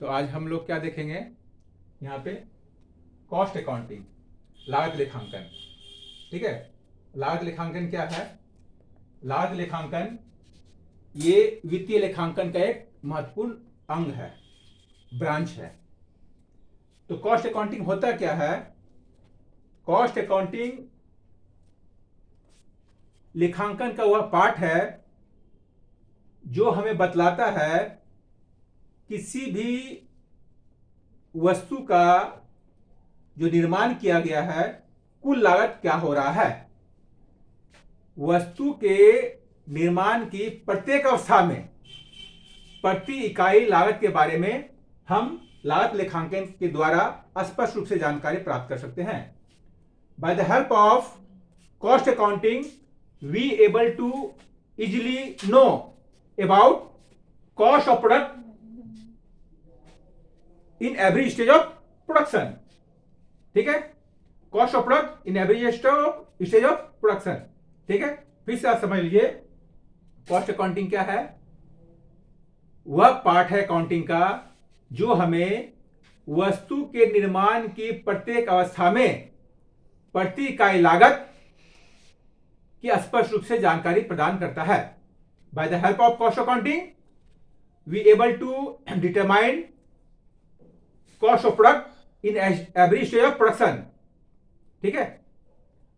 तो आज हम लोग क्या देखेंगे यहाँ पे, कॉस्ट अकाउंटिंग, लागत लेखांकन। ठीक है, लागत लेखांकन क्या है? लागत लेखांकन ये वित्तीय लेखांकन का एक महत्वपूर्ण अंग है, ब्रांच है। तो कॉस्ट अकाउंटिंग होता क्या है? कॉस्ट अकाउंटिंग लेखांकन का वह पार्ट है जो हमें बतलाता है किसी भी वस्तु का जो निर्माण किया गया है कुल लागत क्या हो रहा है। वस्तु के निर्माण की प्रत्येक अवस्था में प्रति इकाई लागत के बारे में हम लागत लेखांकन के द्वारा स्पष्ट रूप से जानकारी प्राप्त कर सकते हैं। By the help of cost accounting we able to easily know about cost of product in every stage of production. ठीक है, cost of product in every stage of production. ठीक है, फिर से आप समझ लीजिए, कॉस्ट अकाउंटिंग क्या है? वह पार्ट है अकाउंटिंग का जो हमें वस्तु के निर्माण की प्रत्येक अवस्था में प्रति इकाई लागत की स्पष्ट रूप से जानकारी प्रदान करता है। By the help of cost accounting we able to determine cost of product in every stage of production. ठीक है,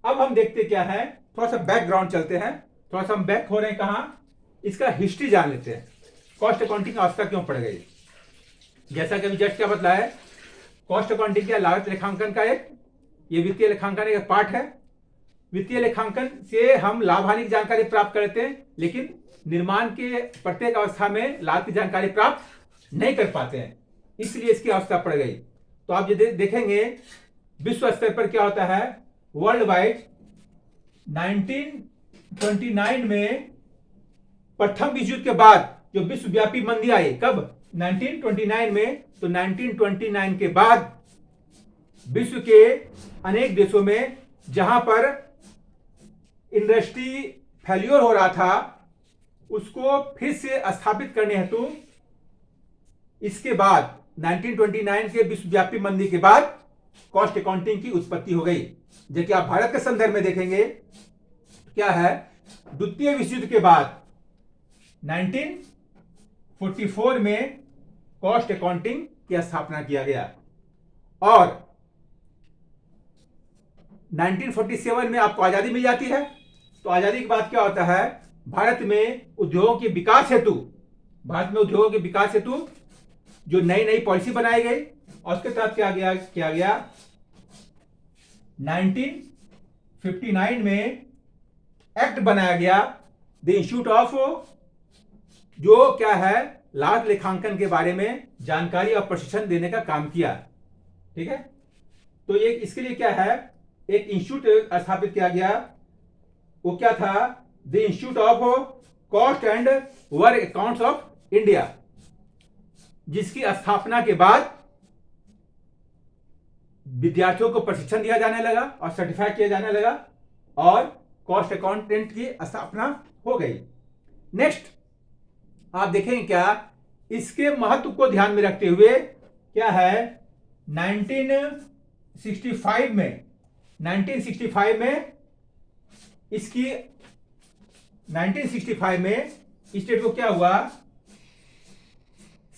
अब हम देखते क्या है, थोड़ा सा बैकग्राउंड चलते हैं, थोड़ा सा हम बैक हो रहे हैं कहां, इसका हिस्ट्री जान लेते हैं। कॉस्ट अकाउंटिंग की आवश्यकता क्यों पड़ गई? जैसा कि अभी जस्ट क्या बतलाया है, कॉस्ट अकाउंटिंग क्या लागत लेखांकन का एक, ये वित्तीय लेखांकन एक पार्ट है। वित्तीय लेखांकन से हम लाभ हानि की जानकारी प्राप्त करते हैं, लेकिन निर्माण के प्रत्येक अवस्था में लाभ की जानकारी प्राप्त नहीं कर पाते हैं, इसलिए इसकी आवश्यकता पड़ गई। तो आप ये देखेंगे विश्व स्तर पर क्या होता है, वर्ल्ड वाइड 1929 में प्रथम विश्व युद्ध के बाद जो विश्वव्यापी मंदी आई, कब? 1929 में। तो 1929 के बाद विश्व के अनेक देशों में जहां पर इंडस्ट्री फेल्योर हो रहा था उसको फिर से स्थापित करने हेतु इसके बाद 1929 के विश्वव्यापी मंदी के बाद कॉस्ट अकाउंटिंग की उत्पत्ति हो गई। जबकि आप भारत के संदर्भ में देखेंगे क्या है, द्वितीय विश्व युद्ध के बाद 1944 में कॉस्ट अकाउंटिंग की स्थापना किया गया और 1947 में आपको आजादी मिल जाती है। तो आजादी के बाद क्या होता है, भारत में उद्योगों के विकास हेतु जो नई नई पॉलिसी बनाई गई और उसके तहत क्या गया 1959 में एक्ट बनाया गया, द इंस्टीट्यूट ऑफ, जो क्या है लागत लेखांकन के बारे में जानकारी और प्रशिक्षण देने का काम किया। ठीक है, तो ये इसके लिए क्या है, एक इंस्टीट्यूट स्थापित किया गया, वो क्या था, the institute of cost and work accounts of India, जिसकी स्थापना के बाद विद्यार्थियों को प्रशिक्षण दिया जाने लगा और सर्टिफाई किया जाने लगा और कॉस्ट अकाउंटेंट की स्थापना हो गई। नेक्स्ट आप देखेंगे क्या, इसके महत्व को ध्यान में रखते हुए क्या है, 1965 में इसकी 1965 में स्टेट को क्या हुआ,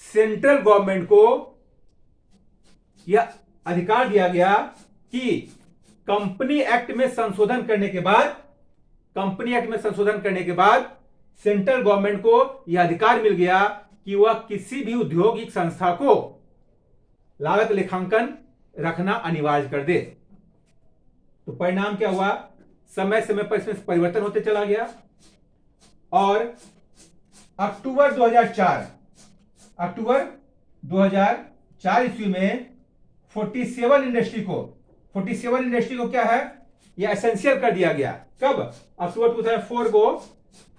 सेंट्रल गवर्नमेंट को यह अधिकार दिया गया कि कंपनी एक्ट में संशोधन करने के बाद सेंट्रल गवर्नमेंट को यह अधिकार मिल गया कि वह किसी भी औद्योगिक संस्था को लागत लेखांकन रखना अनिवार्य कर दे। तो परिणाम क्या हुआ, समय समय पर इसमें परिवर्तन होते चला गया और अक्टूबर 2004 ईस्वी में 47 इंडस्ट्री को क्या है, यह एसेंशियल कर दिया गया। कब? अक्टूबर 2004 को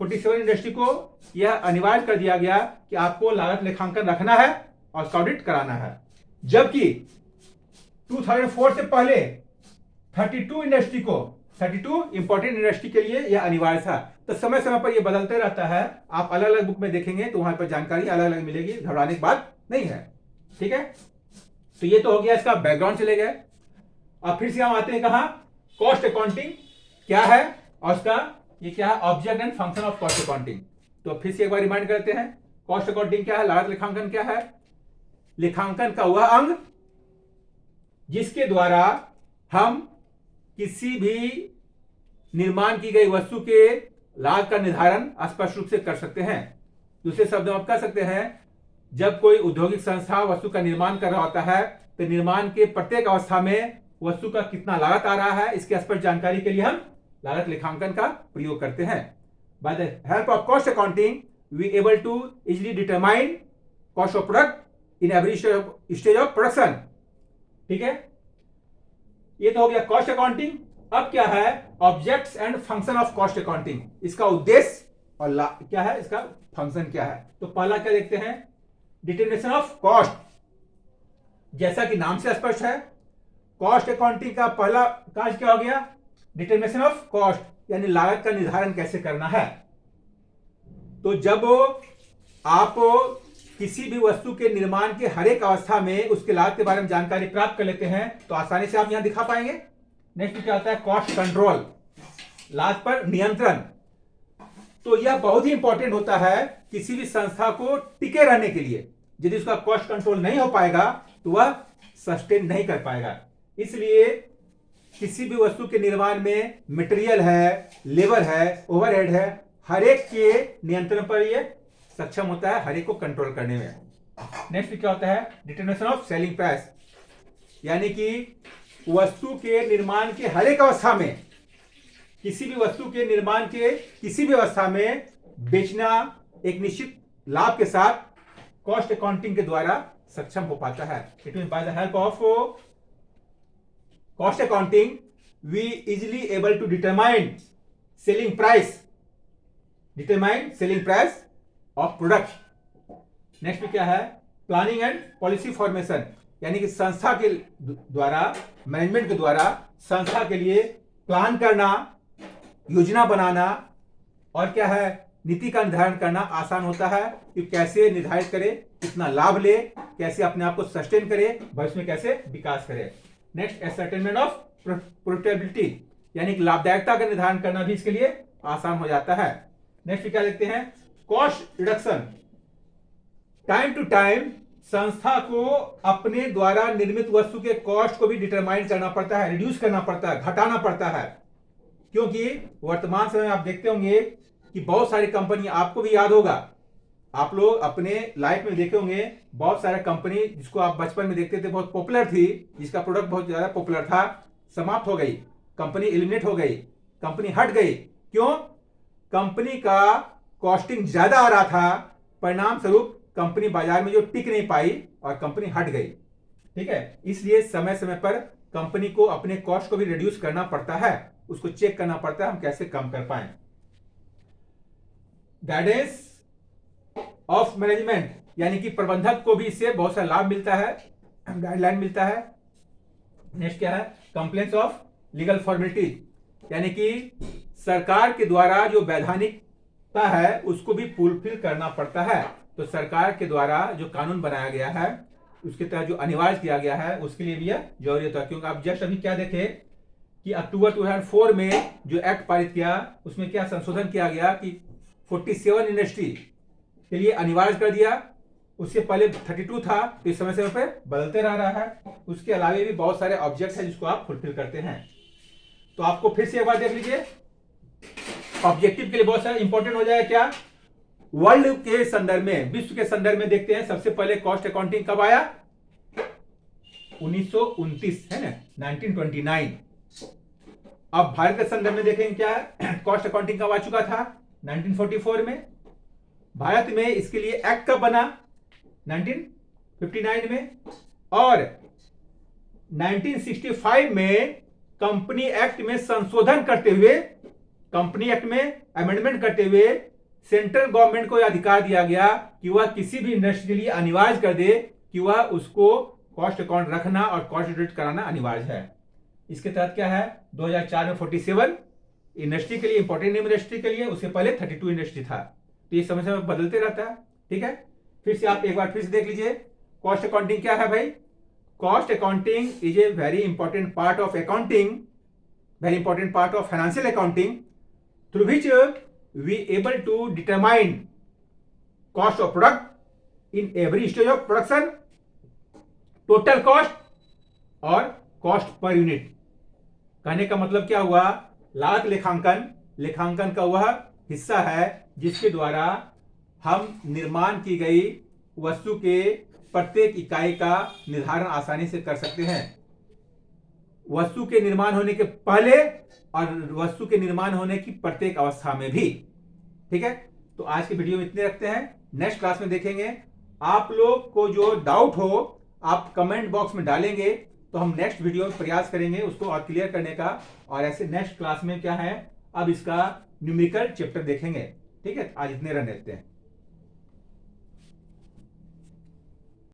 47 इंडस्ट्री को यह अनिवार्य कर दिया गया कि आपको लागत लेखांकन रखना है और उसका ऑडिट कराना है। जबकि 2004 से पहले 32 इंपॉर्टेंट इंडस्ट्री के लिए यह अनिवार्य था। तो समय समय पर यह बदलते रहता है, आप अलग अलग बुक में देखेंगे तो वहां पर जानकारी अलग अलग मिलेगी, घबराने की बात नहीं है। ठीक है, तो ये तो हो गया, इसका बैकग्राउंड चले गए। अब फिर से हम आते हैं कहां, कॉस्ट अकाउंटिंग क्या है और उसका ये क्या है, object and function of cost accounting. तो फिर से एक बार रिमाइंड करते हैं, कॉस्ट अकाउंटिंग क्या है, लागत लेखांकन क्या है, लेखांकन का वह अंग जिसके द्वारा हम किसी भी निर्माण की गई वस्तु के लागत का निर्धारण स्पष्ट रूप से कर सकते हैं। दूसरे शब्दों में आप कह सकते हैं, जब कोई औद्योगिक संस्था वस्तु का निर्माण कर रहा होता है तो निर्माण के प्रत्येक अवस्था में वस्तु का कितना लागत आ रहा है, इसकी स्पष्ट जानकारी के लिए हम लागत लेखांकन का प्रयोग करते हैं। By the help of cost accounting we able to easily determine cost of product in every stage of production. ठीक है, ये तो हो गया कॉस्ट अकाउंटिंग। अब क्या है, objects and function of cost accounting, इसका उद्देश्य और क्या है, इसका फंक्शन क्या है। तो पहला क्या देखते हैं, डिटरमिनेशन ऑफ कॉस्ट। जैसा कि नाम से स्पष्ट है, कॉस्ट अकाउंटिंग का पहला कार्य क्या हो गया, डिटरमिनेशन ऑफ कॉस्ट, यानी लागत का निर्धारण कैसे करना है। तो जब आप किसी भी वस्तु के निर्माण के हर एक अवस्था में उसके लागत के बारे में जानकारी प्राप्त कर लेते हैं तो आसानी से आप यहां दिखा पाएंगे। नेक्स्ट क्या होता है, कॉस्ट कंट्रोल, लागत पर नियंत्रण। तो यह बहुत ही इंपॉर्टेंट होता है किसी भी संस्था को टिके रहने के लिए। यदि उसका कॉस्ट कंट्रोल नहीं हो पाएगा तो वह सस्टेन नहीं कर पाएगा। इसलिए किसी भी वस्तु के निर्माण में मटेरियल है, लेबर है, ओवरहेड है, हर एक के नियंत्रण पर यह सक्षम होता है, हर एक को कंट्रोल करने में। नेक्स्ट क्या होता है, डिटरमिनेशन ऑफ सेलिंग प्राइस, यानी कि वस्तु के निर्माण के हर एक अवस्था में, किसी भी वस्तु के निर्माण के किसी भी अवस्था में बेचना एक निश्चित लाभ के साथ कॉस्ट अकाउंटिंग के द्वारा सक्षम हो पाता है। It mean by the help of cost accounting we easily able to determine selling price of product. Next क्या है, प्लानिंग एंड पॉलिसी फॉर्मेशन, यानी कि संस्था के द्वारा, मैनेजमेंट के द्वारा संस्था के लिए प्लान करना, योजना बनाना और क्या है, नीति का निर्धारण करना आसान होता है कि कैसे निर्धारित करे, कितना लाभ ले, कैसे अपने आप को सस्टेन करे, भविष्य में कैसे विकास करे। नेक्स्ट, एसर्टेनमेंट ऑफ प्रॉफिटेबिलिटी, यानी कि लाभदायकता का निर्धारण करना भी इसके लिए आसान हो जाता है। नेक्स्ट क्या देखते हैं, cost reduction. Time to time संस्था को अपने द्वारा निर्मित वस्तु के कॉस्ट को भी डिटरमाइन करना पड़ता है, रिड्यूस करना पड़ता है, घटाना पड़ता है। क्योंकि वर्तमान समय में आप देखते होंगे कि बहुत सारी कंपनी, आपको भी याद होगा, आप लोग अपने लाइफ में देखे होंगे, बहुत सारे कंपनी जिसको आप बचपन में देखते थे, बहुत पॉपुलर थी, जिसका प्रोडक्ट बहुत ज्यादा पॉपुलर था, समाप्त हो गई, कंपनी एलिमिनेट हो गई, कंपनी हट गई। क्यों? कंपनी का कॉस्टिंग ज्यादा आ रहा था, परिणाम स्वरूप कंपनी बाजार में जो टिक नहीं पाई और कंपनी हट गई। ठीक है, इसलिए समय समय पर कंपनी को अपने कॉस्ट को भी रिड्यूस करना पड़ता है, उसको चेक करना पड़ता है हम कैसे कम कर पाए। गाइडेंस ऑफ मैनेजमेंट, यानी कि प्रबंधक को भी इससे बहुत सारा लाभ मिलता है, गाइडलाइन मिलता है। नेक्स्ट क्या है, कंप्लेंट्स ऑफ लीगल फॉर्मेलिटी, यानी कि सरकार के द्वारा जो वैधानिकता है उसको भी फुलफिल करना पड़ता है। तो सरकार के द्वारा जो कानून बनाया गया है उसके तहत जो अनिवार्य किया गया है उसके लिए भी यह जरूरी होता है। क्योंकि आप जस्ट अभी क्या देखे कि अक्टूबर 2004 में जो एक्ट पारित किया उसमें क्या संशोधन किया गया कि 47 इंडस्ट्री के लिए अनिवार्य कर दिया। उससे पहले 32 था, तो इस समय पे बदलते रह रहा है। उसके अलावा भी बहुत सारे ऑब्जेक्ट है जिसको आप फुलफिल करते हैं। तो आपको फिर से एक बार देख लीजिए, ऑब्जेक्टिव के लिए बहुत सारा इंपॉर्टेंट हो जाएगा क्या, वर्ल्ड के संदर्भ में, विश्व के संदर्भ में देखते हैं। सबसे पहले कॉस्ट अकाउंटिंग कब आया, 1929 है ना, 1929। अब भारत के संदर्भ में देखेंगे क्या है, कॉस्ट अकाउंटिंग कब आ चुका था, 1944 में। भारत में इसके लिए एक्ट कब बना, 1959 में। और 1965 में कंपनी एक्ट में संशोधन करते हुए, कंपनी एक्ट में अमेंडमेंट करते हुए सेंट्रल गवर्नमेंट को यह अधिकार दिया गया कि वह किसी भी इंडस्ट्री के लिए अनिवार्य कर दे कि वह उसको कॉस्ट अकाउंट रखना और कॉस्ट ऑडिट कराना अनिवार्य है। इसके तहत क्या है, 2004 में 47 इंडस्ट्री के लिए, इंपॉर्टेंट इंडस्ट्री के लिए, उससे पहले 32 इंडस्ट्री था। तो ये समय समय बदलते रहता है। ठीक है, फिर से आप एक बार फिर से देख लीजिए, कॉस्ट अकाउंटिंग क्या है भाई? Cost accounting is a very important part of accounting, very important part of financial accounting, through which we able to determine cost of product in every stage of production, total cost और cost per unit. कहने का मतलब क्या हुआ? लागत लेखांकन लेखांकन का वह हिस्सा है जिसके द्वारा हम निर्माण की गई वस्तु के प्रत्येक इकाई का निर्धारण आसानी से कर सकते हैं, वस्तु के निर्माण होने के पहले और वस्तु के निर्माण होने की प्रत्येक अवस्था में भी। ठीक है, तो आज के वीडियो में इतने रखते हैं, नेक्स्ट क्लास में देखेंगे। आप लोग को जो डाउट हो आप कमेंट बॉक्स में डालेंगे तो हम नेक्स्ट वीडियो में प्रयास करेंगे उसको और क्लियर करने का। और ऐसे नेक्स्ट क्लास में क्या है, अब इसका न्यूमेरिकल चैप्टर देखेंगे। ठीक है, आज इतने रन लेते हैं।